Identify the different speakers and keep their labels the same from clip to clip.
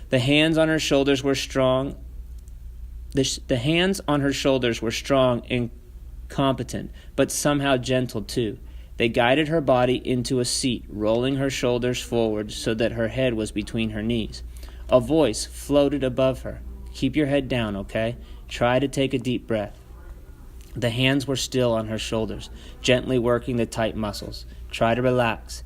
Speaker 1: The hands on her shoulders were strong. The hands on her shoulders were strong and competent, but somehow gentle too. They guided her body into a seat, rolling her shoulders forward so that her head was between her knees. A voice floated above her. "Keep your head down, okay? Try to take a deep breath." The hands were still on her shoulders, gently working the tight muscles. "Try to relax."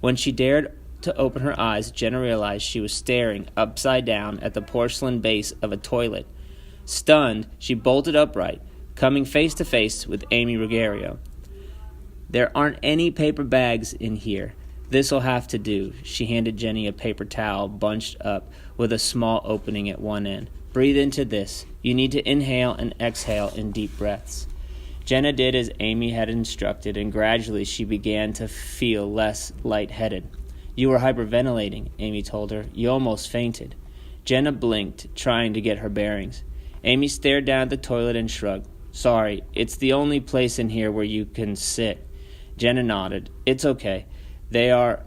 Speaker 1: When she dared to open her eyes, Jenna realized she was staring upside down at the porcelain base of a toilet. Stunned, she bolted upright, coming face to face with Amy Ruggiero. "There aren't any paper bags in here. This'll have to do." She handed Jenny a paper towel bunched up with a small opening at one end. "Breathe into this. You need to inhale and exhale in deep breaths." Jenna did as Amy had instructed, and gradually she began to feel less lightheaded. "You were hyperventilating," Amy told her. "You almost fainted." Jenna blinked, trying to get her bearings. Amy stared down at the toilet and shrugged. "Sorry, it's the only place in here where you can sit." Jenna nodded. "It's okay. They are..."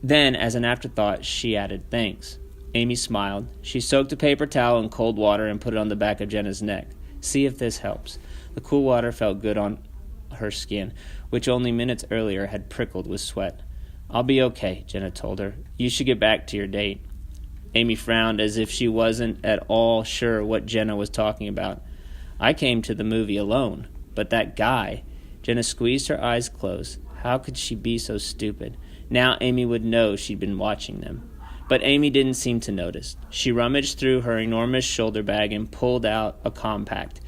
Speaker 1: Then, as an afterthought, she added, "Thanks." Amy smiled. She soaked a paper towel in cold water and put it on the back of Jenna's neck. "See if this helps." The cool water felt good on her skin, which only minutes earlier had prickled with sweat. "I'll be okay," Jenna told her. "You should get back to your date." Amy frowned as if she wasn't at all sure what Jenna was talking about. "I came to the movie alone, but that guy..." Jenna squeezed her eyes closed. How could she be so stupid? Now Amy would know she'd been watching them. But Amy didn't seem to notice. She rummaged through her enormous shoulder bag and pulled out a compact.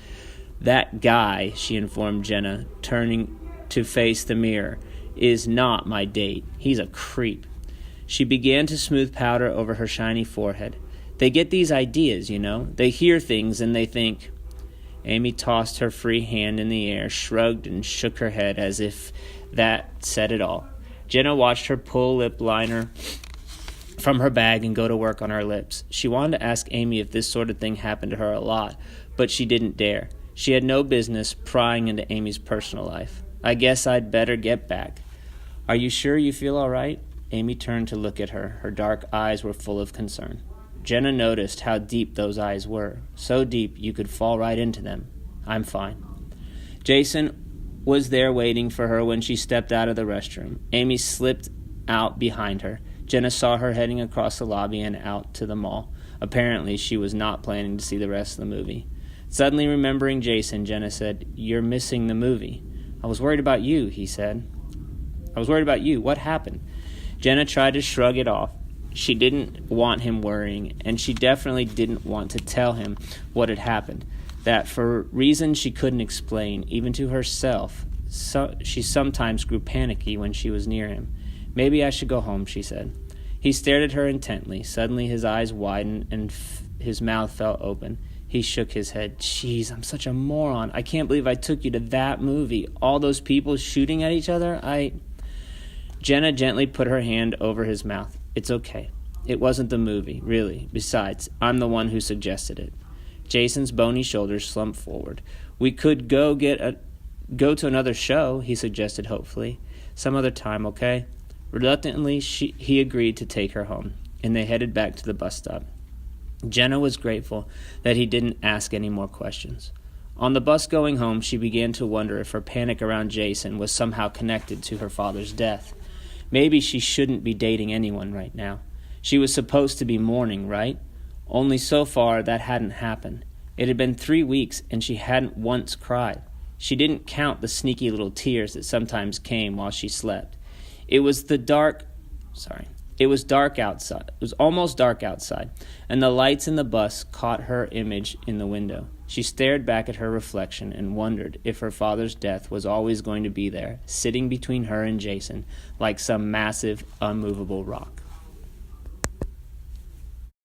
Speaker 1: "That guy," she informed Jenna, turning to face the mirror, "is not my date. He's a creep." She began to smooth powder over her shiny forehead. "They get these ideas, you know. They hear things and they think..." Amy tossed her free hand in the air, shrugged, and shook her head as if that said it all. Jenna watched her pull lip liner from her bag and go to work on her lips. She wanted to ask Amy if this sort of thing happened to her a lot, but she didn't dare. She had no business prying into Amy's personal life. "I guess I'd better get back." "Are you sure you feel all right?" Amy turned to look at her. Her dark eyes were full of concern. Jenna noticed how deep those eyes were. So deep you could fall right into them. "I'm fine." Jason was there waiting for her when she stepped out of the restroom. Amy slipped out behind her. Jenna saw her heading across the lobby and out to the mall. Apparently, she was not planning to see the rest of the movie. Suddenly remembering Jason, Jenna said, "You're missing the movie." "I was worried about you," he said. "I was worried about you. What happened?" Jenna tried to shrug it off. She didn't want him worrying, and she definitely didn't want to tell him what had happened. That, for reasons she couldn't explain, even to herself, she sometimes grew panicky when she was near him. "Maybe I should go home," she said. He stared at her intently. Suddenly his eyes widened and his mouth fell open. He shook his head. "Jeez, I'm such a moron. I can't believe I took you to that movie. All those people shooting at each other, Jenna gently put her hand over his mouth. "It's okay. It wasn't the movie, really. Besides, I'm the one who suggested it." Jason's bony shoulders slumped forward. "We could go to another show," he suggested hopefully. "Some other time, okay?" Reluctantly, he agreed to take her home, and they headed back to the bus stop. Jenna was grateful that he didn't ask any more questions. On the bus going home, she began to wonder if her panic around Jason was somehow connected to her father's death. Maybe she shouldn't be dating anyone right now. She was supposed to be mourning, right? Only so far that hadn't happened. It had been 3 weeks, and she hadn't once cried. She didn't count the sneaky little tears that sometimes came while she slept. It was dark outside. It was almost dark outside, and the lights in the bus caught her image in the window. She stared back at her reflection and wondered if her father's death was always going to be there, sitting between her and Jason, like some massive, unmovable rock.